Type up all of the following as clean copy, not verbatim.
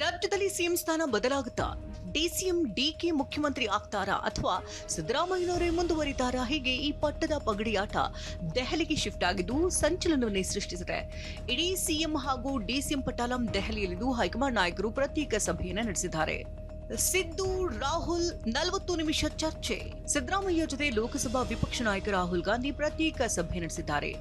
ರಾಜ್ಯದಲ್ಲಿ ಸಿಎಂ ಸ್ಥಾನ ಬದಲಾಗುತ್ತಾ? DCM DK ಮುಖ್ಯಮಂತ್ರಿ ಆಗ್ತಾರಾ ಅಥವಾ ಸಿದ್ದರಾಮಯ್ಯನವರೇ ಮುಂದುವರಿತಾರಾ? ಹೀಗೆ ಈ ಪಟ್ಟದ ಪಗಡಿಯಾಟ ದೆಹಲಿಗೆ ಶಿಫ್ಟ್ ಆಗಿದ್ದು ಸಂಚಲನವನ್ನೇ ಸೃಷ್ಟಿಸಿದೆ. ಇಡೀ ಸಿಎಂ ಹಾಗೂ ಡಿಸಿಎಂ ಪಟಾಲಂ ದೆಹಲಿಯಲ್ಲಿದ್ದು ಹೈಕಮಾಂಡ್ ನಾಯಕರು ಪ್ರತ್ಯೇಕ ಸಭೆಯನ್ನು ನಡೆಸಿದ್ದಾರೆ. ಸಿದ್ದು ರಾಹುಲ್ 40 ನಿಮಿಷ ಚರ್ಚೆ. ಸಿದ್ದರಾಮಯ್ಯ ಜೊತೆ ಲೋಕಸಭಾ ವಿಪಕ್ಷ ನಾಯಕ ರಾಹುಲ್ ಗಾಂಧಿ ಪ್ರತ್ಯೇಕ ಸಭೆ ನಡೆಸಿದ್ದಾರೆ.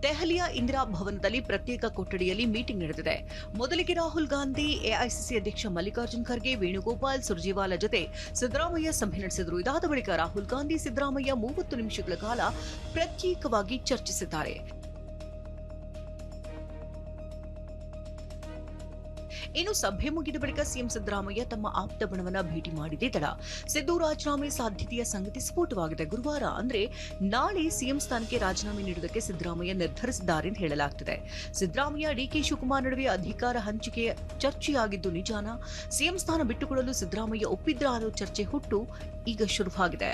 ದೆಹಲಿಯ ಇಂದಿರಾ ಭವನದಲ್ಲಿ ಪ್ರತ್ಯೇಕ ಕೊಠಡಿಯಲ್ಲಿ ಮೀಟಿಂಗ್ ನಡೆದಿದೆ. ಮೊದಲಿಗೆ ರಾಹುಲ್ ಗಾಂಧಿ, ಎಐಸಿಸಿ ಅಧ್ಯಕ್ಷ ಮಲ್ಲಿಕಾರ್ಜುನ್ ಖರ್ಗೆ, ವೇಣುಗೋಪಾಲ್, ಸುರ್ಜೇವಾಲಾ ಜೊತೆ ಸಿದ್ದರಾಮಯ್ಯ ಸಭೆ ನಡೆಸಿದರು. ಇದಾದ ಬಳಿಕ ರಾಹುಲ್ ಗಾಂಧಿ, ಸಿದ್ದರಾಮಯ್ಯ 30 ನಿಮಿಷಗಳ ಕಾಲ ಪ್ರತ್ಯೇಕವಾಗಿ ಚರ್ಚಿಸಿದ್ದಾರೆ. ಇನ್ನು ಸಭೆ ಮುಗಿದ ಬಳಿಕ ಸಿಎಂ ಸಿದ್ದರಾಮಯ್ಯ ತಮ್ಮ ಆಪ್ತ ಬಣವನ್ನ ಭೇಟಿ ಮಾಡಿದೆ ತಡ ಸಿದ್ದು ರಾಜೀನಾಮೆ ಸಾಧ್ಯತೆಯ ಸಂಗತಿ ಸ್ಫೋಟವಾಗಿದೆ. ಗುರುವಾರ ಅಂದ್ರೆ ನಾಳೆ ಸಿಎಂ ಸ್ಥಾನಕ್ಕೆ ರಾಜೀನಾಮೆ ನೀಡುವುದಕ್ಕೆ ಸಿದ್ದರಾಮಯ್ಯ ನಿರ್ಧರಿಸಿದ್ದಾರೆ ಎಂದು ಹೇಳಲಾಗುತ್ತಿದೆ. ಸಿದ್ದರಾಮಯ್ಯ ಡಿಕೆ ಶಿವಕುಮಾರ್ ನಡುವೆ ಅಧಿಕಾರ ಹಂಚಿಕೆ ಚರ್ಚೆಯಾಗಿದ್ದು ನಿಜಾನ? ಸಿಎಂ ಸ್ಥಾನ ಬಿಟ್ಟುಕೊಡಲು ಸಿದ್ದರಾಮಯ್ಯ ಒಪ್ಪಿದ್ರ ಅನ್ನೋ ಚರ್ಚೆ ಹುಟ್ಟು ಈಗ ಶುರುವಾಗಿದೆ.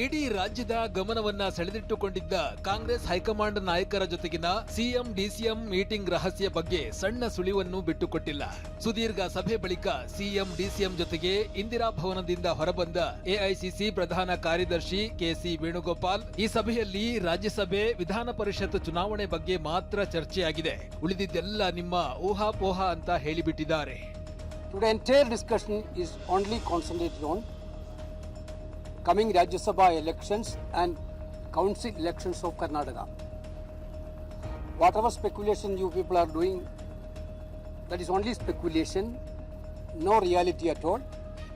ಇಡೀ ರಾಜ್ಯದ ಗಮನವನ್ನ ಸೆಳೆದಿಟ್ಟುಕೊಂಡಿದ್ದ ಕಾಂಗ್ರೆಸ್ ಹೈಕಮಾಂಡ್ ನಾಯಕರ ಜೊತೆಗಿನ ಸಿಎಂ ಡಿಸಿಎಂ ಮೀಟಿಂಗ್ ರಹಸ್ಯ ಬಗ್ಗೆ ಸಣ್ಣ ಸುಳಿವನ್ನು ಬಿಟ್ಟುಕೊಟ್ಟಿಲ್ಲ. ಸುದೀರ್ಘ ಸಭೆ ಬಳಿಕ ಸಿಎಂ ಡಿಸಿಎಂ ಜೊತೆಗೆ ಇಂದಿರಾ ಭವನದಿಂದ ಹೊರಬಂದ ಎಐಸಿಸಿ ಪ್ರಧಾನ ಕಾರ್ಯದರ್ಶಿ ಕೆಸಿ ವೇಣುಗೋಪಾಲ್, ಈ ಸಭೆಯಲ್ಲಿ ರಾಜ್ಯಸಭೆ, ವಿಧಾನ ಪರಿಷತ್ ಚುನಾವಣೆ ಬಗ್ಗೆ ಮಾತ್ರ ಚರ್ಚೆಯಾಗಿದೆ, ಉಳಿದಿದ್ದೆಲ್ಲ ನಿಮ್ಮ ಊಹಾಪೋಹ ಅಂತ ಹೇಳಿಬಿಟ್ಟಿದ್ದಾರೆ. Today entire discussion is only concentrated on coming Rajya Sabha elections and council elections of Karnataka. Whatever speculation you people are doing, that is only speculation, no reality at all.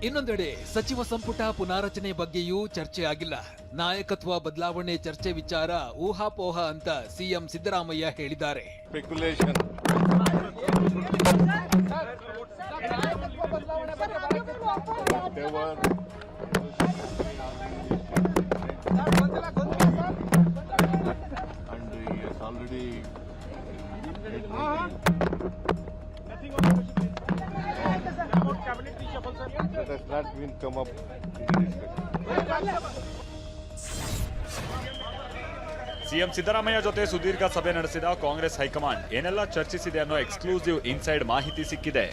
ಇನ್ನೊಂದೆಡೆ ಸಚಿವ ಸಂಪುಟ ಪುನಾರಚನೆ ಬಗ್ಗೆಯೂ ಚರ್ಚೆ ಆಗಿಲ್ಲ. ನಾಯಕತ್ವ ಬದಲಾವಣೆ ಚರ್ಚೆ ವಿಚಾರ ಊಹಾಪೋಹ ಅಂತ ಸಿಎಂ ಸಿದ್ದರಾಮಯ್ಯ ಹೇಳಿದ್ದಾರೆ. Speculation and he has already that has not been come up in the discussion. CM Siddaramaiah ಜೊತೆ ಸುದೀರ್ಘ ಸಭೆ ನಡೆಸಿದ ಕಾಂಗ್ರೆಸ್ ಹೈಕಮಾಂಡ್ ಏನೆಲ್ಲ ಚರ್ಚಿಸಿದೆ ಅನ್ನೋ ಎಕ್ಸ್ಕ್ಲೂಸಿವ್ ಇನ್ಸೈಡ್ ಮಾಹಿತಿ ಸಿಕ್ಕಿದೆ.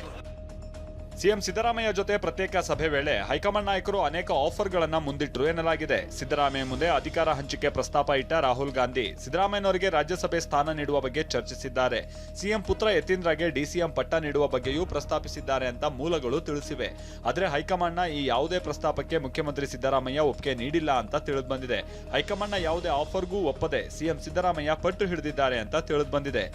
ಸಿಎಂ ಸಿದ್ದರಾಮಯ್ಯ ಜೊತೆ ಪ್ರತ್ಯೇಕ ಸಭೆ ವೇಳೆ ಹೈಕಮಾಂಡ್ ನಾಯಕರು ಅನೇಕ ಆಫರ್ಗಳನ್ನ ಮುಂದಿಟ್ಟರು ಎನ್ನಲಾಗಿದೆ. ಸಿದ್ದರಾಮಯ್ಯ ಮುಂದೆ ಅಧಿಕಾರ ಹಂಚಿಕೆ ಪ್ರಸ್ತಾಪ ಇಟ್ಟ ರಾಹುಲ್ ಗಾಂಧಿ ಸಿದ್ದರಾಮಯ್ಯನವರಿಗೆ ರಾಜ್ಯಸಭೆ ಸ್ಥಾನ ನೀಡುವ ಬಗ್ಗೆ ಚರ್ಚಿಸಿದ್ದಾರೆ. ಸಿಎಂ ಪುತ್ರ ಯತೀಂದ್ರಗೆ ಡಿಸಿಎಂ ಪಟ್ಟ ನೀಡುವ ಬಗ್ಗೆಯೂ ಪ್ರಸ್ತಾಪಿಸಿದ್ದಾರೆ ಅಂತ ಮೂಲಗಳು ತಿಳಿಸಿವೆ. ಆದರೆ ಹೈಕಮಾಂಡ್ನ ಈ ಯಾವುದೇ ಪ್ರಸ್ತಾಪಕ್ಕೆ ಮುಖ್ಯಮಂತ್ರಿ ಸಿದ್ದರಾಮಯ್ಯ ಒಪ್ಪಿಗೆ ನೀಡಿಲ್ಲ ಅಂತ ತಿಳಿದುಬಂದಿದೆ. ಹೈಕಮಾಂಡ್ನ ಯಾವುದೇ ಆಫರ್ಗೂ ಒಪ್ಪದೆ ಸಿಎಂ ಸಿದ್ದರಾಮಯ್ಯ ಪಟ್ಟು ಹಿಡಿದಿದ್ದಾರೆ ಅಂತ ತಿಳಿದುಬಂದಿದೆ.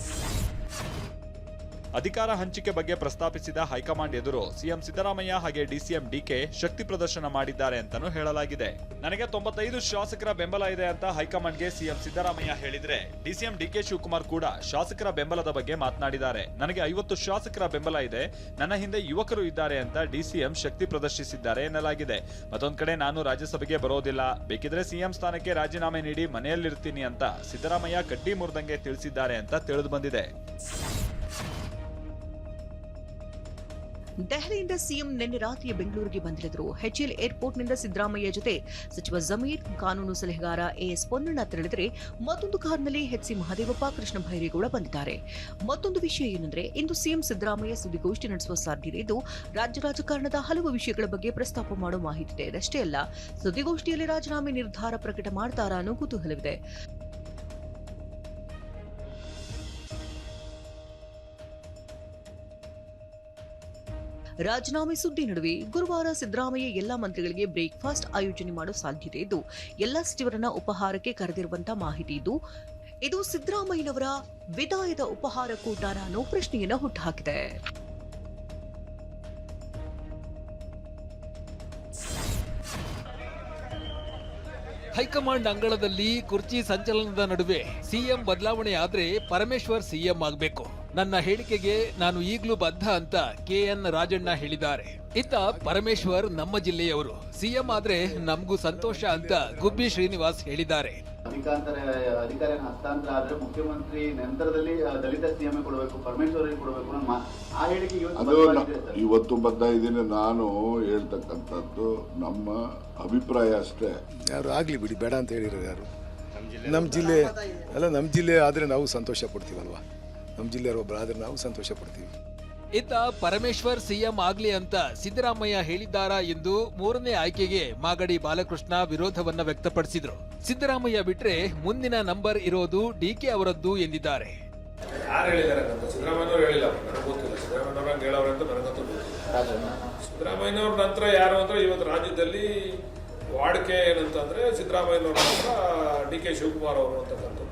ಅಧಿಕಾರ ಹಂಚಿಕೆ ಬಗ್ಗೆ ಪ್ರಸ್ತಾಪಿಸಿದ ಹೈಕಮಾಂಡ್ ಎದುರು ಸಿಎಂ ಸಿದ್ದರಾಮಯ್ಯ ಹಾಗೆ ಡಿಸಿಎಂ ಡಿಕೆ ಶಕ್ತಿ ಪ್ರದರ್ಶನ ಮಾಡಿದ್ದಾರೆ ಅಂತಾನೂ ಹೇಳಲಾಗಿದೆ. ನನಗೆ 95 ಶಾಸಕರ ಬೆಂಬಲ ಇದೆ ಅಂತ ಹೈಕಮಾಂಡ್ಗೆ ಸಿಎಂ ಸಿದ್ದರಾಮಯ್ಯ ಹೇಳಿದ್ರೆ, ಡಿಸಿಎಂ ಡಿಕೆ ಶಿವಕುಮಾರ್ ಕೂಡ ಶಾಸಕರ ಬೆಂಬಲದ ಬಗ್ಗೆ ಮಾತನಾಡಿದ್ದಾರೆ. ನನಗೆ 50 ಶಾಸಕರ ಬೆಂಬಲ ಇದೆ, ನನ್ನ ಹಿಂದೆ ಯುವಕರು ಇದ್ದಾರೆ ಅಂತ ಡಿಸಿಎಂ ಶಕ್ತಿ ಪ್ರದರ್ಶಿಸಿದ್ದಾರೆ ಎನ್ನಲಾಗಿದೆ. ಮತ್ತೊಂದ್ ಕಡೆ ನಾನು ರಾಜ್ಯಸಭೆಗೆ ಬರೋದಿಲ್ಲ, ಬೇಕಿದ್ರೆ ಸಿಎಂ ಸ್ಥಾನಕ್ಕೆ ರಾಜೀನಾಮೆ ನೀಡಿ ಮನೆಯಲ್ಲಿರ್ತೀನಿ ಅಂತ ಸಿದ್ದರಾಮಯ್ಯ ಕಡ್ಡಿ ಮುರಿದಂಗೆ ತಿಳಿಸಿದ್ದಾರೆ ಅಂತ ತಿಳಿದು ಬಂದಿದೆ. ದೆಹಲಿಯಿಂದ ಸಿಎಂ ನಿನ್ನೆ ರಾತ್ರಿ ಬೆಂಗಳೂರಿಗೆ ಬಂದಿಳಿದರು. ಎಚ್ಎಎಲ್ ಏರ್ಪೋರ್ಟ್ನಿಂದ ಸಿದ್ದರಾಮಯ್ಯ ಜೊತೆ ಸಚಿವ ಜಮೀರ್, ಕಾನೂನು ಸಲಹೆಗಾರ ಎಎಸ್ ಪೊನ್ನಣ್ಣ ತೆರಳಿದರೆ ಮತ್ತೊಂದು ಕಾರ್ನಲ್ಲಿ ಎಚ್ಸಿ ಮಹದೇವಪ್ಪ, ಕೃಷ್ಣ ಭೈರೇಗೌಡ ಬಂದಿದ್ದಾರೆ. ಮತ್ತೊಂದು ವಿಷಯ ಏನಂದ್ರೆ, ಇಂದು ಸಿಎಂ ಸಿದ್ದರಾಮಯ್ಯ ಸುದ್ದಿಗೋಷ್ಠಿ ನಡೆಸುವ ಸಾಧ್ಯತೆ ಇದ್ದು ರಾಜ್ಯ ರಾಜಕಾರಣದ ಹಲವು ವಿಷಯಗಳ ಬಗ್ಗೆ ಪ್ರಸ್ತಾಪ ಮಾಡೋ ಮಾಹಿತಿ ಇದೆ. ಅಷ್ಟೇ ಅಲ್ಲ, ಸುದ್ದಿಗೋಷ್ಠಿಯಲ್ಲಿ ರಾಜೀನಾಮೆ ನಿರ್ಧಾರ ಪ್ರಕಟ ಮಾಡ್ತಾರಾ ಅನ್ನೋ ಕುತೂಹಲವಿದೆ. ರಾಜೀನಾಮೆ ಸುದ್ದಿ ನಡುವೆ ಗುರುವಾರ ಸಿದ್ದರಾಮಯ್ಯ ಎಲ್ಲಾ ಮಂತ್ರಿಗಳಿಗೆ ಬ್ರೇಕ್ಫಾಸ್ಟ್ ಆಯೋಜನೆ ಮಾಡುವ ಸಾಧ್ಯತೆ ಇದ್ದು ಎಲ್ಲ ಸಚಿವರನ್ನ ಉಪಹಾರಕ್ಕೆ ಕರೆದಿರುವಂತಹ ಮಾಹಿತಿ ಇದ್ದು ಇದು ಸಿದ್ದರಾಮಯ್ಯನವರ ವಿದಾಯದ ಉಪಹಾರ ಕೂಟಾನ ಅನ್ನೋ ಪ್ರಶ್ನೆಯನ್ನ ಹುಟ್ಟುಹಾಕಿದೆ. ಹೈಕಮಾಂಡ್ ಅಂಗಳದಲ್ಲಿ ಕುರ್ಚಿ ಸಂಚಲನದ ನಡುವೆ ಸಿಎಂ ಬದಲಾವಣೆ ಆದ್ರೆ ಪರಮೇಶ್ವರ್ ಸಿಎಂ ಆಗಬೇಕು, ನನ್ನ ಹೇಳಿಕೆಗೆ ನಾನು ಈಗಲೂ ಬದ್ಧ ಅಂತ ಕೆಎನ್ ರಾಜಣ್ಣ ಹೇಳಿದ್ದಾರೆ. ಇತ್ತ ಪರಮೇಶ್ವರ್ ನಮ್ಮ ಜಿಲ್ಲೆಯವರು, ಸಿಎಂ ಆದ್ರೆ ನಮಗೂ ಸಂತೋಷ ಅಂತ ಗುಬ್ಬಿ ಶ್ರೀನಿವಾಸ್ ಹೇಳಿದ್ದಾರೆ. ಅಧಿಕಾರಿಯನ್ನು ಹಸ್ತಾಂತರ ಆದರೆ ಮುಖ್ಯಮಂತ್ರಿ ನಂತರದಲ್ಲಿ ದಲಿತ ಸಿಎಂ ಕೊಡಬೇಕು, ಪರಮೇಶ್ವರಿಗೆ ಕೊಡಬೇಕು ಅನ್ನೋ ಆ ಹೇಳಿಕೆ ಇವತ್ತು ಬರ್ತಾ ಇದ್ದೀನಿ. ನಾನು ಹೇಳ್ತಕ್ಕಂಥದ್ದು ನಮ್ಮ ಅಭಿಪ್ರಾಯ ಅಷ್ಟೇ. ಯಾರು ಆಗಲಿ ಬಿಡಿ, ಬೇಡ ಅಂತ ಹೇಳಿರೋದು ಯಾರು? ನಮ್ಮ ಜಿಲ್ಲೆ ಅಲ್ಲ, ನಮ್ಮ ಜಿಲ್ಲೆ ಆದರೆ ನಾವು ಸಂತೋಷ ಪಡ್ತೀವಲ್ವಾ? ನಮ್ಮ ಜಿಲ್ಲೆಯವರು ಒಬ್ಬರು ಆದರೆ ನಾವು ಸಂತೋಷ ಪಡ್ತೀವಿ. ಇತ್ತ ಪರಮೇಶ್ವರ್ ಸಿಎಂ ಆಗ್ಲಿ ಅಂತ ಸಿದ್ದರಾಮಯ್ಯ ಹೇಳಿದ್ದಾರಾ ಎಂದು ಮೂರನೇ ಆಯ್ಕೆಗೆ ಮಾಗಡಿ ಬಾಲಕೃಷ್ಣ ವಿರೋಧವನ್ನ ವ್ಯಕ್ತಪಡಿಸಿದ್ರು. ಸಿದ್ದರಾಮಯ್ಯ ಬಿಟ್ರೆ ಮುಂದಿನ ನಂಬರ್ ಇರೋದು ಡಿಕೆ ಅವರದ್ದು ಎಂದಿದ್ದಾರೆ. ಯಾರು ಹೇಳಿದ್ದಾರೆ ಅಂತ ಸಿದ್ದರಾಮಯ್ಯನವರು ಹೇಳಿಲ್ಲ, ನನಗೆ ಗೊತ್ತಿಲ್ಲ. ಸಿದ್ದರಾಮಯ್ಯನವ್ರ ಹೇಳೋರು ಅಂತ ನನಗಂತೂ ಗೊತ್ತಿಲ್ಲ. ಸಿದ್ದರಾಮಯ್ಯನವ್ರ ನಂತರ ಯಾರು ಅಂದ್ರೆ ಇವತ್ತು ರಾಜ್ಯದಲ್ಲಿ ವಾಡಿಕೆ ಏನಂತಂದ್ರೆ ಸಿದ್ದರಾಮಯ್ಯನವ್ರ ನಂತರ ಡಿ.ಕೆ. ಶಿವಕುಮಾರ್ ಅವರು ಅಂತಕ್ಕಂಥದ್ದು.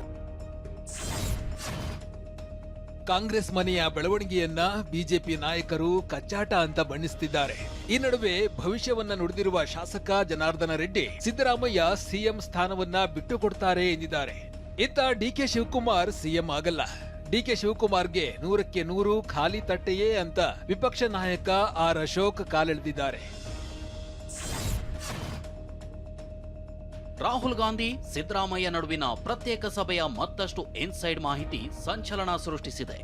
ಕಾಂಗ್ರೆಸ್ ಮನೆಯ ಬೆಳವಣಿಗೆಯನ್ನ ಬಿಜೆಪಿ ನಾಯಕರು ಕಚ್ಚಾಟ ಅಂತ ಬಣ್ಣಿಸುತ್ತಿದ್ದಾರೆ. ಈ ನಡುವೆ ಭವಿಷ್ಯವನ್ನ ನುಡಿದಿರುವ ಶಾಸಕ ಜನಾರ್ದನ ರೆಡ್ಡಿ ಸಿದ್ದರಾಮಯ್ಯ ಸಿಎಂ ಸ್ಥಾನವನ್ನ ಬಿಟ್ಟುಕೊಡ್ತಾರೆ ಎಂದಿದ್ದಾರೆ. ಇತ್ತ ಡಿಕೆ ಶಿವಕುಮಾರ್ ಸಿಎಂ ಆಗಲ್ಲ. ಡಿಕೆ ಶಿವಕುಮಾರ್ಗೆ 100ಕ್ಕೆ 100 ಖಾಲಿ ತಟ್ಟೆಯೇ ಅಂತ ವಿಪಕ್ಷ ನಾಯಕ ಆರ್ ಅಶೋಕ್ ಕಾಲೆಳೆದಿದ್ದಾರೆ. ರಾಹುಲ್ ಗಾಂಧಿ ಸಿದ್ದರಾಮಯ್ಯ ನಡುವಿನ ಪ್ರತ್ಯೇಕ ಸಭೆಯ ಮತ್ತಷ್ಟು ಇನ್ಸೈಡ್ ಮಾಹಿತಿ ಸಂಚಲನ ಸೃಷ್ಟಿಸಿದೆ.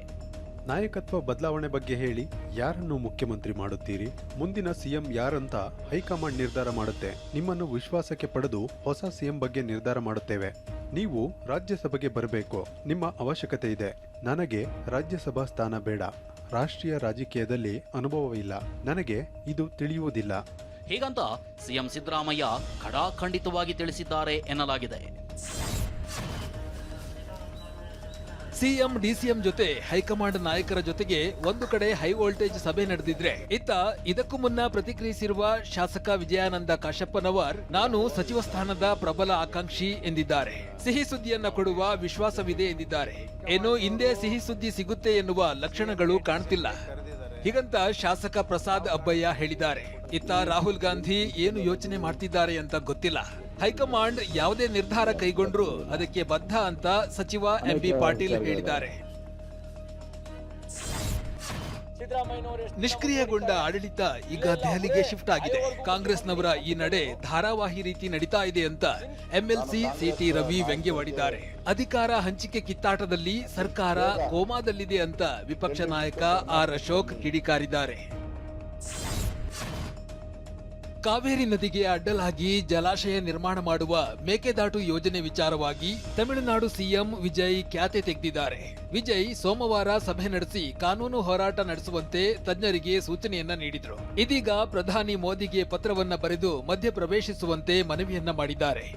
ನಾಯಕತ್ವ ಬದಲಾವಣೆ ಬಗ್ಗೆ ಹೇಳಿ ಯಾರನ್ನು ಮುಖ್ಯಮಂತ್ರಿ ಮಾಡುತ್ತೀರಿ? ಮುಂದಿನ ಸಿಎಂ ಯಾರಂತ ಹೈಕಮಾಂಡ್ ನಿರ್ಧಾರ ಮಾಡುತ್ತೆ. ನಿಮ್ಮನ್ನು ವಿಶ್ವಾಸಕ್ಕೆ ಪಡೆದು ಹೊಸ ಸಿಎಂ ಬಗ್ಗೆ ನಿರ್ಧಾರ ಮಾಡುತ್ತೇವೆ. ನೀವು ರಾಜ್ಯಸಭೆಗೆ ಬರಬೇಕು. ನಿಮ್ಮ ಅವಶ್ಯಕತೆ ಇದೆ. ನನಗೆ ರಾಜ್ಯಸಭಾ ಸ್ಥಾನ ಬೇಡ. ರಾಷ್ಟ್ರೀಯ ರಾಜಕೀಯದಲ್ಲಿ ಅನುಭವವಿಲ್ಲ. ನನಗೆ ಇದು ತಿಳಿಯುವುದಿಲ್ಲ. ಹೀಗಂತ ಸಿಎಂ ಸಿದ್ದರಾಮಯ್ಯ ಖಡಾಖಂಡಿತವಾಗಿ ತಿಳಿಸಿದ್ದಾರೆ ಎನ್ನಲಾಗಿದೆ. ಸಿಎಂ ಡಿಸಿಎಂ ಜೊತೆ ಹೈಕಮಾಂಡ್ ನಾಯಕರ ಜೊತೆಗೆ ಒಂದು ಕಡೆ ಹೈ ವೋಲ್ಟೇಜ್ ಸಭೆ ನಡೆದಿದ್ರೆ, ಇತ್ತ ಇದಕ್ಕೂ ಮುನ್ನ ಪ್ರತಿಕ್ರಿಯಿಸಿರುವ ಶಾಸಕ ವಿಜಯಾನಂದ ಕಾಶಪ್ಪನವರ್ ನಾನು ಸಚಿವ ಸ್ಥಾನದ ಪ್ರಬಲ ಆಕಾಂಕ್ಷಿ ಎಂದಿದ್ದಾರೆ. ಸಿಹಿ ಸುದ್ದಿಯನ್ನ ಕೊಡುವ ವಿಶ್ವಾಸವಿದೆ ಎಂದಿದ್ದಾರೆ. ಏನು ಹಿಂದೆ ಸಿಹಿ ಸುದ್ದಿ ಸಿಗುತ್ತೆ ಎನ್ನುವ ಲಕ್ಷಣಗಳು ಕಾಣ್ತಿಲ್ಲ. ಹೀಗಂತ ಶಾಸಕ ಪ್ರಸಾದ್ ಅಬ್ಬಯ್ಯ ಹೇಳಿದ್ದಾರೆ. ಇತ್ತ ರಾಹುಲ್ ಗಾಂಧಿ ಏನು ಯೋಚನೆ ಮಾಡ್ತಿದ್ದಾರೆ ಅಂತ ಗೊತ್ತಿಲ್ಲ. ಹೈಕಮಾಂಡ್ ಯಾವುದೇ ನಿರ್ಧಾರ ಕೈಗೊಂಡ್ರು ಅದಕ್ಕೆ ಬದ್ಧ ಅಂತ ಸಚಿವ ಎಂಬಿ ಪಾಟೀಲ್ ಹೇಳಿದ್ದಾರೆ. ನಿಷ್ಕ್ರಿಯಗೊಂಡ ಆಡಳಿತ ಈಗ ದೆಹಲಿಗೆ ಶಿಫ್ಟ್ ಆಗಿದೆ. ಕಾಂಗ್ರೆಸ್ನವರ ಈ ನಡೆ ಧಾರಾವಾಹಿ ರೀತಿ ನಡೀತಾ ಇದೆ ಅಂತ ಎಂಎಲ್ಸಿ ಸಿಟಿ ರವಿ ವ್ಯಂಗ್ಯವಾಡಿದ್ದಾರೆ. ಅಧಿಕಾರ ಹಂಚಿಕೆ ಕಿತ್ತಾಟದಲ್ಲಿ ಸರ್ಕಾರ ಕೋಮಾದಲ್ಲಿದೆ ಅಂತ ವಿಪಕ್ಷ ನಾಯಕ ಆರ್ ಅಶೋಕ್ ಕಿಡಿಕಾರಿದ್ದಾರೆ. ಕಾವೇರಿ ನದಿಗೆ ಅಡ್ಡಲಾಗಿ ಜಲಾಶಯ ನಿರ್ಮಾಣ ಮಾಡುವ ಮೇಕೆದಾಟು ಯೋಜನೆ ವಿಚಾರವಾಗಿ ತಮಿಳುನಾಡು ಸಿಎಂ ವಿಜಯ್ ಖ್ಯಾತೆ ತೆಗೆದಿದ್ದಾರೆ. ವಿಜಯ್ ಸೋಮವಾರ ಸಭೆ ನಡೆಸಿ ಕಾನೂನು ಹೋರಾಟ ನಡೆಸುವಂತೆ ತಜ್ಞರಿಗೆ ಸೂಚನೆಯನ್ನ ನೀಡಿದ್ರು. ಇದೀಗ ಪ್ರಧಾನಿ ಮೋದಿಗೆ ಪತ್ರವನ್ನ ಬರೆದು ಮಧ್ಯಪ್ರವೇಶಿಸುವಂತೆ ಮನವಿಯನ್ನ ಮಾಡಿದ್ದಾರೆ.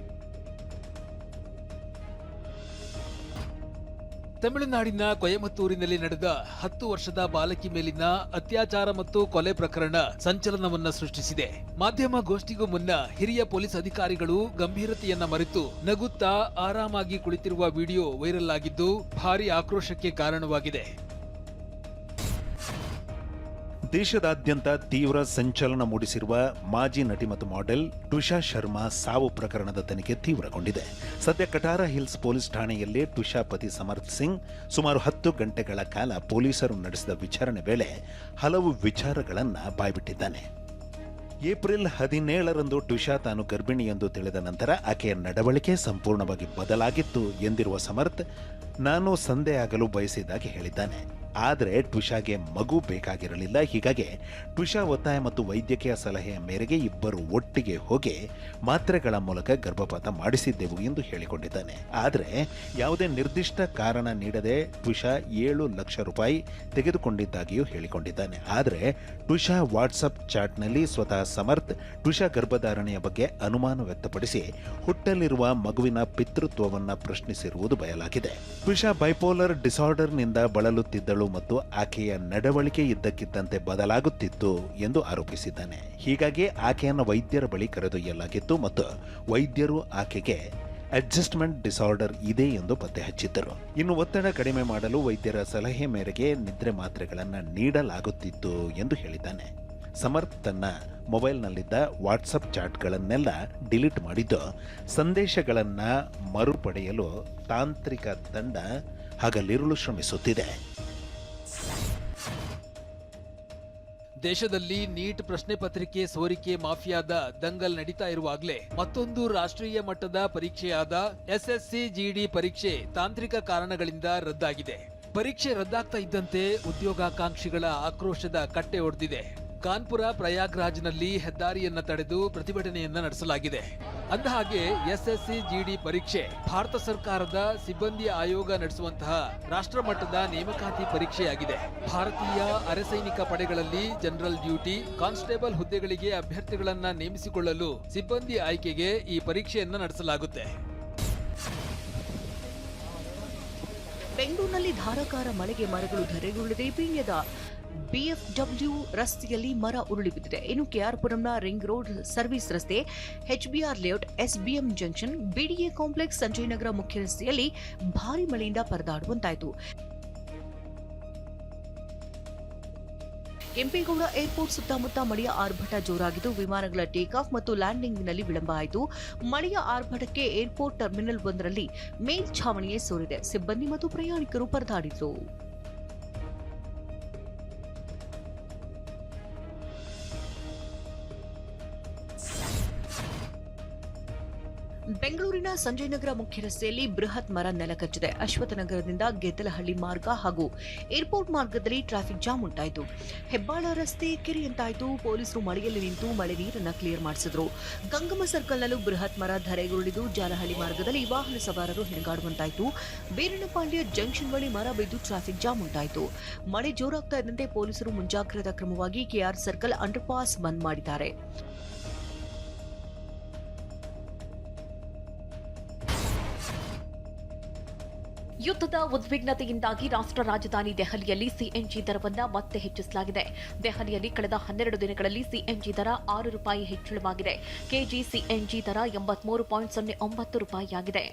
ತಮಿಳುನಾಡಿನ ಕೊಯಮತ್ತೂರಿನಲ್ಲಿ ನಡೆದ 10 ವರ್ಷದ ಬಾಲಕಿ ಮೇಲಿನ ಅತ್ಯಾಚಾರ ಮತ್ತು ಕೊಲೆ ಪ್ರಕರಣ ಸಂಚಲನವನ್ನ ಸೃಷ್ಟಿಸಿದೆ. ಮಾಧ್ಯಮ ಗೋಷ್ಠಿಗೂ ಮುನ್ನ ಹಿರಿಯ ಪೊಲೀಸ್ ಅಧಿಕಾರಿಗಳು ಗಂಭೀರತೆಯನ್ನ ಮರೆತು ನಗುತ್ತಾ ಆರಾಮಾಗಿ ಕುಳಿತಿರುವ ವಿಡಿಯೋ ವೈರಲ್ ಆಗಿದ್ದು ಭಾರೀ ಆಕ್ರೋಶಕ್ಕೆ ಕಾರಣವಾಗಿದೆ. ದೇಶದಾದ್ಯಂತ ತೀವ್ರ ಸಂಚಲನ ಮೂಡಿಸಿರುವ ಮಾಜಿ ನಟಿ ಮತ್ತು ಮಾಡೆಲ್ ಟುಷಾ ಶರ್ಮಾ ಸಾವು ಪ್ರಕರಣದ ತನಿಖೆ ತೀವ್ರಗೊಂಡಿದೆ. ಸದ್ಯ ಕಟಾರ ಹಿಲ್ಸ್ ಪೊಲೀಸ್ ಠಾಣೆಯಲ್ಲಿ ಟುಷಾ ಪತಿ ಸಮರ್ಥ್ ಸಿಂಗ್ ಸುಮಾರು 10 ಗಂಟೆಗಳ ಕಾಲ ಪೊಲೀಸರು ನಡೆಸಿದ ವಿಚಾರಣೆ ವೇಳೆ ಹಲವು ವಿಚಾರಗಳನ್ನು ಬಾಯ್ಬಿಟ್ಟಿದ್ದಾನೆ. ಏಪ್ರಿಲ್ 17ರಂದು ಟುಷಾ ತಾನು ಗರ್ಭಿಣಿ ಎಂದು ತಿಳಿದ ನಂತರ ಆಕೆಯ ನಡವಳಿಕೆ ಸಂಪೂರ್ಣವಾಗಿ ಬದಲಾಗಿತ್ತು ಎಂದಿರುವ ಸಮರ್ಥ್, ನಾನು ಸಂಧೆಯಾಗಲು ಬಯಸಿದ್ದಾಗಿ ಹೇಳಿದ್ದಾನೆ. ಆದರೆ ಟುಷಾಗೆ ಮಗು ಬೇಕಾಗಿರಲಿಲ್ಲ. ಹೀಗಾಗಿ ಟುಷಾ ಒತ್ತಾಯ ಮತ್ತು ವೈದ್ಯಕೀಯ ಸಲಹೆಯ ಮೇರೆಗೆ ಇಬ್ಬರು ಒಟ್ಟಿಗೆ ಹೋಗಿ ಮಾತ್ರೆಗಳ ಮೂಲಕ ಗರ್ಭಪಾತ ಮಾಡಿಸಿದ್ದೆವು ಎಂದು ಹೇಳಿಕೊಂಡಿದ್ದಾನೆ. ಆದರೆ ಯಾವುದೇ ನಿರ್ದಿಷ್ಟ ಕಾರಣ ನೀಡದೆ ಟುಷಾ 7 ಲಕ್ಷ ರೂಪಾಯಿ ತೆಗೆದುಕೊಂಡಿದ್ದಾಗಿಯೂ ಹೇಳಿಕೊಂಡಿದ್ದಾನೆ. ಆದರೆ ಟುಷಾ ವಾಟ್ಸಪ್ ಚಾಟ್ನಲ್ಲಿ ಸ್ವತಃ ಸಮರ್ಥ್ ಟುಷಾ ಗರ್ಭಧಾರಣೆಯ ಬಗ್ಗೆ ಅನುಮಾನ ವ್ಯಕ್ತಪಡಿಸಿ ಹುಟ್ಟಲಿರುವ ಮಗುವಿನ ಪಿತೃತ್ವವನ್ನು ಪ್ರಶ್ನಿಸಿರುವುದು ಬಯಲಾಗಿದೆ. ಟುಷಾ ಬೈಪೋಲರ್ ಡಿಸಾರ್ಡರ್ನಿಂದ ಬಳಲುತ್ತಿದ್ದಳು ಮತ್ತು ಆಕೆಯ ನಡವಳಿಕೆ ಇದ್ದಕ್ಕಿದ್ದಂತೆ ಬದಲಾಗುತ್ತಿತ್ತು ಎಂದು ಆರೋಪಿಸಿದ್ದಾನೆ. ಹೀಗಾಗಿ ಆಕೆಯನ್ನು ವೈದ್ಯರ ಬಳಿ ಕರೆದೊಯ್ಯಲಾಗಿತ್ತು ಮತ್ತು ವೈದ್ಯರು ಆಕೆಗೆ ಅಡ್ಜಸ್ಟ್ಮೆಂಟ್ ಡಿಸಾರ್ಡರ್ ಇದೆ ಎಂದು ಪತ್ತೆ ಹಚ್ಚಿದ್ದರು. ಇನ್ನು ಒತ್ತಡ ಕಡಿಮೆ ಮಾಡಲು ವೈದ್ಯರ ಸಲಹೆ ಮೇರೆಗೆ ನಿದ್ರೆ ಮಾತ್ರೆಗಳನ್ನು ನೀಡಲಾಗುತ್ತಿತ್ತು ಎಂದು ಹೇಳಿದ್ದಾನೆ. ಸಮರ್ಥ್ ತನ್ನ ಮೊಬೈಲ್ನಲ್ಲಿದ್ದ ವಾಟ್ಸಪ್ ಚಾಟ್ಗಳನ್ನೆಲ್ಲ ಡಿಲೀಟ್ ಮಾಡಿದ್ದು ಸಂದೇಶಗಳನ್ನು ಮರುಪಡೆಯಲು ತಾಂತ್ರಿಕ ತಂಡ ಹಗಲಿರುಳು ಶ್ರಮಿಸುತ್ತಿದೆ. ದೇಶದಲ್ಲಿ ನೀಟ್ ಪ್ರಶ್ನೆ ಪತ್ರಿಕೆ ಸೋರಿಕೆ ಮಾಫಿಯಾದ ದಂಗಲ್ ನಡೀತಾ ಇರುವಾಗಲೇ ಮತ್ತೊಂದು ರಾಷ್ಟ್ರೀಯ ಮಟ್ಟದ ಪರೀಕ್ಷೆಯಾದ SSC GD ಪರೀಕ್ಷೆ ತಾಂತ್ರಿಕ ಕಾರಣಗಳಿಂದ ರದ್ದಾಗಿದೆ. ಪರೀಕ್ಷೆ ರದ್ದಾಗ್ತಾ ಇದ್ದಂತೆ ಉದ್ಯೋಗಾಕಾಂಕ್ಷಿಗಳ ಆಕ್ರೋಶದ ಕಟ್ಟೆ ಒಡೆದಿದೆ. ಕಾನ್ಪುರ ಪ್ರಯಾಗ್ರಾಜ್ನಲ್ಲಿ ಹೆದ್ದಾರಿಯನ್ನ ತಡೆದು ಪ್ರತಿಭಟನೆಯನ್ನ ನಡೆಸಲಾಗಿದೆ. ಅಂದಹಾಗೆ SSC GD ಪರೀಕ್ಷೆ ಭಾರತ ಸರ್ಕಾರದ ಸಿಬ್ಬಂದಿ ಆಯೋಗ ನಡೆಸುವಂತಹ ರಾಷ್ಟ್ರಮಟ್ಟದ ನೇಮಕಾತಿ ಪರೀಕ್ಷೆಯಾಗಿದೆ. ಭಾರತೀಯ ಅರೆಸೈನಿಕ ಪಡೆಗಳಲ್ಲಿ ಜನರಲ್ ಡ್ಯೂಟಿ, ಕಾನ್ಸ್ಟೇಬಲ್ ಹುದ್ದೆಗಳಿಗೆ ಅಭ್ಯರ್ಥಿಗಳನ್ನ ನೇಮಿಸಿಕೊಳ್ಳಲು ಸಿಬ್ಬಂದಿ ಆಯ್ಕೆಗೆ ಈ ಪರೀಕ್ಷೆಯನ್ನ ನಡೆಸಲಾಗುತ್ತೆ. ಬೆಂಗಳೂರಿನಲ್ಲಿ ಧಾರಾಕಾರ ಮಳೆಗೆ ಮರಗಳು ಧರೆಗುರುಳಿದೆ. ಪೀಣ್ಯದ BFW ರಸ್ತೆಯಲ್ಲಿ ಮರ ಉರುಳಿ ಬಿದ್ದಿದೆ. ಇನ್ನು ಕೆಆರ್ಪುರಂನ ರಿಂಗ್ ರೋಡ್ ಸರ್ವಿಸ್ ರಸ್ತೆ, HBR layout, SBM junction, BDA complex, Sanjaynagar ಮುಖ್ಯ ರಸ್ತೆಯಲ್ಲಿ ಭಾರಿ ಮಳೆಯಿಂದ ಪರದಾಡುವಂತಾಯಿತು. ಕೆಂಪೇಗೌಡ ಏರ್ಪೋರ್ಟ್ ಸುತ್ತಮುತ್ತ ಮಳೆಯ ಆರ್ಭಟ ಜೋರಾಗಿದ್ದು ವಿಮಾನಗಳ ಟೇಕ್ ಆಫ್ ಮತ್ತು ಲ್ಯಾಂಡಿಂಗ್ನಲ್ಲಿ ವಿಳಂಬ ಆಯಿತು. ಮಳೆಯ ಆರ್ಭಟಕ್ಕೆ ಏರ್ಪೋರ್ಟ್ ಟರ್ಮಿನಲ್ ಒಂದರಲ್ಲಿ ಮೇಲ್ಛಾವಣಿಯೇ ಸೋರಿದೆ. ಸಿಬ್ಬಂದಿ ಮತ್ತು ಪ್ರಯಾಣಿಕರು ಪರದಾಡಿದರು. ಬೆಂಗಳೂರಿನ ಸಂಜಯನಗರ ಮುಖ್ಯ ರಸ್ತೆಯಲ್ಲಿ ಬೃಹತ್ ಮರ ನೆಲಕಚ್ಚಿದೆ. ಅಶ್ವತ್ಥನಗರದಿಂದ ಗೆದ್ದಲಹಳ್ಳಿ ಮಾರ್ಗ ಹಾಗೂ ಏರ್ಪೋರ್ಟ್ ಮಾರ್ಗದಲ್ಲಿ ಟ್ರಾಫಿಕ್ ಜಾಮ್ ಉಂಟಾಯಿತು. ಹೆಬ್ಬಾಳ ರಸ್ತೆ ಕೆರೆಯಂತಾಯಿತು. ಪೊಲೀಸರು ಮಳೆಯಲ್ಲಿ ನಿಂತು ಮಳೆ ನೀರನ್ನು ಕ್ಲಿಯರ್ ಮಾಡಿಸಿದ್ರು. ಗಂಗಮ್ಮ ಸರ್ಕಲ್ನಲ್ಲೂ ಬೃಹತ್ ಮರ ಧರೆಗುರುಳಿದು ಜಾಲಹಳ್ಳಿ ಮಾರ್ಗದಲ್ಲಿ ವಾಹನ ಸವಾರರು ಹೆಣಗಾಡುವಂತಾಯಿತು. ಬೀರನಪಾಳ್ಯ ಜಂಕ್ಷನ್ ಬಳಿ ಮರ ಬಿದ್ದು ಟ್ರಾಫಿಕ್ ಜಾಮ್ ಉಂಟಾಯಿತು. ಮಳೆ ಜೋರಾಗ್ತಾ ಇದ್ದಂತೆ ಪೊಲೀಸರು ಮುಂಜಾಗ್ರತಾ ಕ್ರಮವಾಗಿ KR ಸರ್ಕಲ್ ಅಂಡರ್ ಪಾಸ್ ಬಂದ್ ಮಾಡಿದ್ದಾರೆ. ಯುದ್ಧದ ಉದ್ವಿಗ್ನತೆಯಿಂದಾಗಿ ರಾಷ್ಟ್ರ ರಾಜಧಾನಿ ದೆಹಲಿಯಲ್ಲಿ ಸಿಎನ್ಜಿ ದರವನ್ನು ಮತ್ತೆ ಹೆಚ್ಚಿಸಲಾಗಿದೆ. ದೆಹಲಿಯಲ್ಲಿ ಕಳೆದ 12 ದಿನಗಳಲ್ಲಿ ಸಿಎನ್ಜಿ ದರ ₹6 ಹೆಚ್ಚಳವಾಗಿದೆ. ಕೆಜಿ ಸಿಎನ್ಜಿ ದರ 83.09 ಆಗಿದೆ.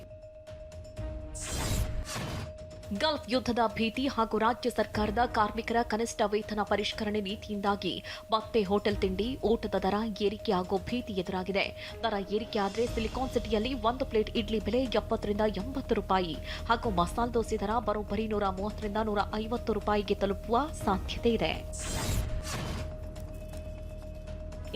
ಗಲ್ಫ್ ಯುದ್ಧದ ಭೀತಿ ಹಾಗೂ ರಾಜ್ಯ ಸರ್ಕಾರದ ಕಾರ್ಮಿಕರ ಕನಿಷ್ಠ ವೇತನ ಪರಿಷ್ಕರಣೆ ನೀತಿಯಿಂದಾಗಿ ಮತ್ತೆ ಹೋಟೆಲ್ ತಿಂಡಿ, ಊಟದ ದರ ಏರಿಕೆಯಾಗೋ ಭೀತಿ ಎದುರಾಗಿದೆ. ದರ ಏರಿಕೆಯಾದರೆ ಸಿಲಿಕಾನ್ ಸಿಟಿಯಲ್ಲಿ ಒಂದು ಪ್ಲೇಟ್ ಇಡ್ಲಿ ಬೆಲೆ ₹70 ರಿಂದ ₹80 ಹಾಗೂ ಮಸಾಲೆ ದೋಸೆ ದರ ಬರೋಬ್ಬರಿ ₹130 ರಿಂದ ₹150 ತಲುಪುವ ಸಾಧ್ಯತೆ ಇದೆ.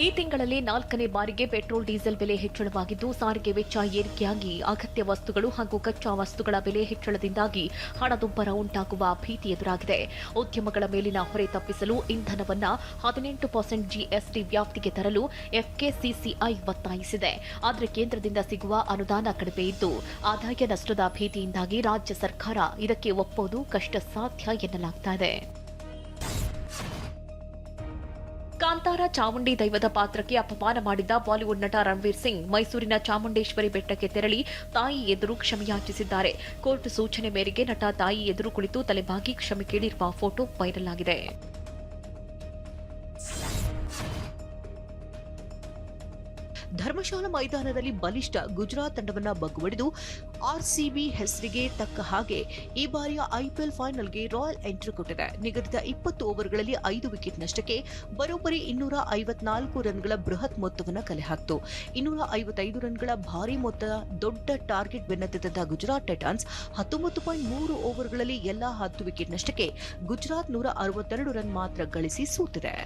ಈ ತಿಂಗಳಲ್ಲಿ 4ನೇ ಬಾರಿಗೆ ಪೆಟ್ರೋಲ್ ಡೀಸೆಲ್ ಬೆಲೆ ಹೆಚ್ಚಳವಾಗಿದ್ದು, ಸಾರಿಗೆ ವೆಚ್ಚ ಏರಿಕೆಯಾಗಿ ಅಗತ್ಯ ವಸ್ತುಗಳು ಹಾಗೂ ಕಚ್ಚಾ ವಸ್ತುಗಳ ಬೆಲೆ ಹೆಚ್ಚಳದಿಂದಾಗಿ ಹಣದುಬ್ಬರ ಉಂಟಾಗುವ ಭೀತಿ ಎದುರಾಗಿದೆ. ಉದ್ಯಮಗಳ ಮೇಲಿನ ಹೊರೆ ತಪ್ಪಿಸಲು ಇಂಧನವನ್ನು 18% GST ವ್ಯಾಪ್ತಿಗೆ ತರಲು FKCCI ಒತ್ತಾಯಿಸಿದೆ. ಆದರೆ ಕೇಂದ್ರದಿಂದ ಸಿಗುವ ಅನುದಾನ ಕಡಿಮೆ ಇದ್ದು, ಆದಾಯ ನಷ್ಟದ ಭೀತಿಯಿಂದಾಗಿ ರಾಜ್ಯ ಸರ್ಕಾರ ಇದಕ್ಕೆ ಒಪ್ಪೋದು ಕಷ್ಟ ಸಾಧ್ಯ ಎನ್ನಲಾಗ್ತಾ ಇದೆ. ಕಾಂತಾರ ಚಾಮುಂಡಿ ದೈವದ ಪಾತ್ರಕ್ಕೆ ಅಪಮಾನ ಮಾಡಿದ್ದ ಬಾಲಿವುಡ್ ನಟ ರಣವೀರ್ ಸಿಂಗ್ ಮೈಸೂರಿನ ಚಾಮುಂಡೇಶ್ವರಿ ಬೆಟ್ಟಕ್ಕೆ ತೆರಳಿ ತಾಯಿ ಎದುರು ಕ್ಷಮೆಯಾಚಿಸಿದ್ದಾರೆ. ಕೋರ್ಟ್ ಸೂಚನೆ ಮೇರೆಗೆ ನಟ ತಾಯಿ ಎದುರು ಕುಳಿತು ತಲೆಬಾಗಿ ಕ್ಷಮೆ ಕೇಳಿರುವ ಫೋಟೋ ವೈರಲ್ ಆಗಿದೆ. ಧರ್ಮಶಾಲಾ ಮೈದಾನದಲ್ಲಿ ಬಲಿಷ್ಠ ಗುಜರಾತ್ ತಂಡವನ್ನ ಬಗ್ಗುಬಡಿದು RCB ಹೆಸರಿಗೆ ತಕ್ಕ ಹಾಗೆ ಈ ಬಾರಿಯ IPL ಫೈನಲ್ಗೆ ರಾಯಲ್ ಎಂಟ್ರಿ ಕೊಟ್ಟಿದೆ. ನಿಗದಿತ 20 ಓವರ್ಗಳಲ್ಲಿ 5 ವಿಕೆಟ್ ನಷ್ಟಕ್ಕೆ ಬರೋಬ್ಬರಿ 254 ರನ್ಗಳ ಬೃಹತ್ ಮೊತ್ತವನ್ನು ಕಲೆ ಹಾಕಿತು. 255 ರನ್ಗಳ ಭಾರಿ ಮೊತ್ತದ ದೊಡ್ಡ ಟಾರ್ಗೆಟ್ ಬೆನ್ನತ್ತಿದ್ದ ಗುಜರಾತ್ ಟೈಟಾನ್ಸ್ 19.3 ಓವರ್ಗಳಲ್ಲಿ ಎಲ್ಲಾ 10 ವಿಕೆಟ್ ನಷ್ಟಕ್ಕೆ ಗುಜರಾತ್ 162 ರನ್ ಮಾತ್ರ ಗಳಿಸಿ ಸೋತಿದೆ.